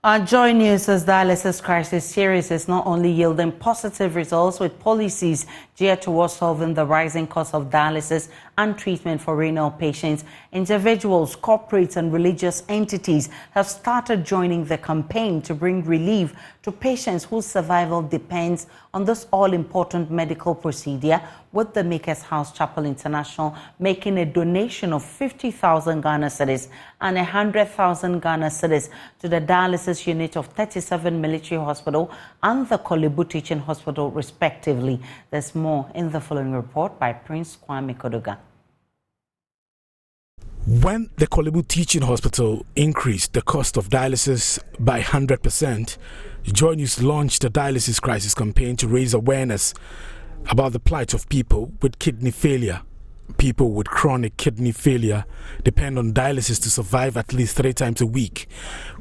Our JoyNews' dialysis crisis series is not only yielding positive results with policies geared towards solving the rising cost of dialysis and treatment for renal patients. Individuals, corporates and religious entities have started joining the campaign to bring relief to patients whose survival depends on this all-important medical procedure, with the Makers House Chapel International making a donation of 50,000 Ghana cedis and 100,000 Ghana cedis to the dialysis unit of 37 Military Hospital and the Kolebu Teaching Hospital, respectively. There's more in the following report by Prince Kwame Kodoga. When the Kolebu Teaching Hospital increased the cost of dialysis by 100%, JoyNews launched a dialysis crisis campaign to raise awareness about the plight of people with kidney failure. People with chronic kidney failure depend on dialysis to survive at least 3 times a week.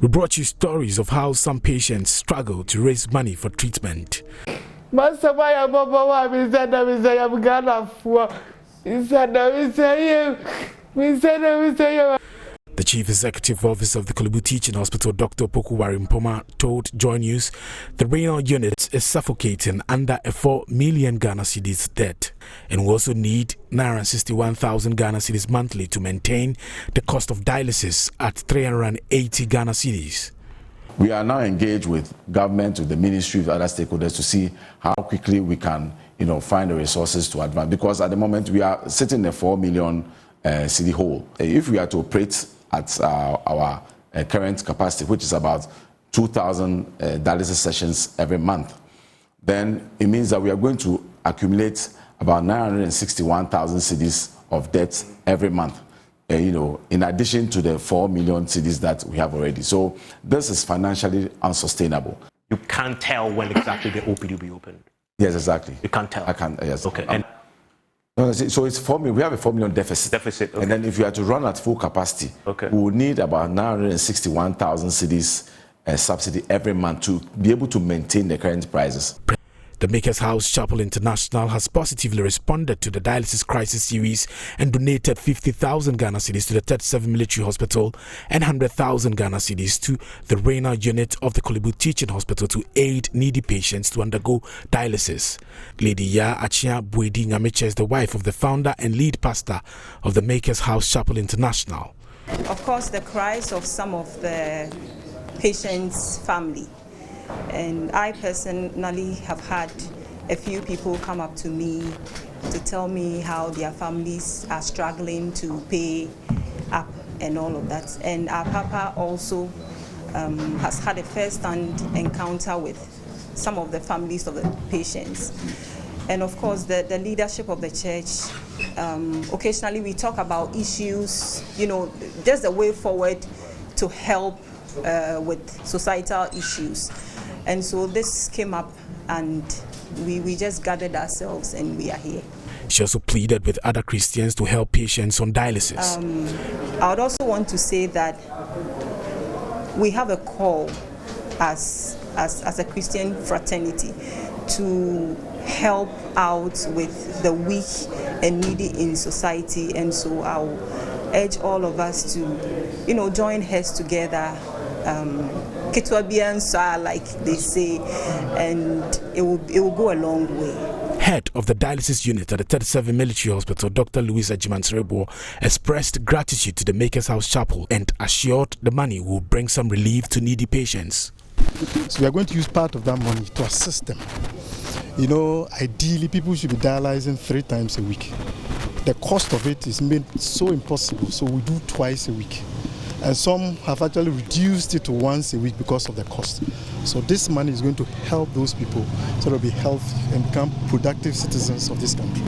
We brought you stories of how some patients struggle to raise money for treatment. The Chief Executive Officer of the Kolebu Teaching Hospital, Dr. Pokuwari Mpoma, told JoyNews the renal unit is suffocating under a 4 million Ghana cedis debt and will also need 961,000 Ghana cedis monthly to maintain the cost of dialysis at 380 Ghana cedis. We are now engaged with government, with the ministry, with other stakeholders to see how quickly we can, find the resources to advance. Because at the moment we are sitting in a 4 million cedi hole. If we are to operate at our current capacity, which is about 2,000 dialysis sessions every month, then it means that we are going to accumulate about 961,000 cedis of debt every month, in addition to the 4 million cedis that we have already. So this is financially unsustainable. You can't tell when exactly the OPD will be opened? Yes, exactly. You can't tell? I can't, yes. Okay. So it's 4 million. We have a 4 million deficit. Okay. And then if you are to run at full capacity, we will need about 961,000 cedis subsidy every month to be able to maintain the current prices. The Makers House Chapel International has positively responded to the dialysis crisis series and donated 50,000 Ghana cedis to the 37 Military Hospital and 100,000 Ghana cedis to the Renal unit of the Kolebu Teaching Hospital to aid needy patients to undergo dialysis. Lady Ya Achia Bwedi Nyameche is the wife of the founder and lead pastor of the Makers House Chapel International. Of course, the cries of some of the patients' family. And I personally have had a few people come up to me to tell me how their families are struggling to pay up and all of that. And our Papa also has had a first-hand encounter with some of the families of the patients. And of course, the leadership of the church, occasionally we talk about issues, just the way forward to help with societal issues. And so this came up and we just gathered ourselves and we are here. She also pleaded with other Christians to help patients on dialysis. I would also want to say that we have a call as a Christian fraternity to help out with the weak and needy in society. And so I'll urge all of us to, join heads together, like they say, and it will go a long way. Head of the dialysis unit at the 37 Military Hospital, Dr. Louisa Jimanserebo, expressed gratitude to the Makers House Chapel and assured the money will bring some relief to needy patients. So we are going to use part of that money to assist them. Ideally people should be dialyzing 3 times a week. The cost of it is made so impossible, so we do twice a week. And some have actually reduced it to once a week because of the cost. So this money is going to help those people sort of be healthy and become productive citizens of this country.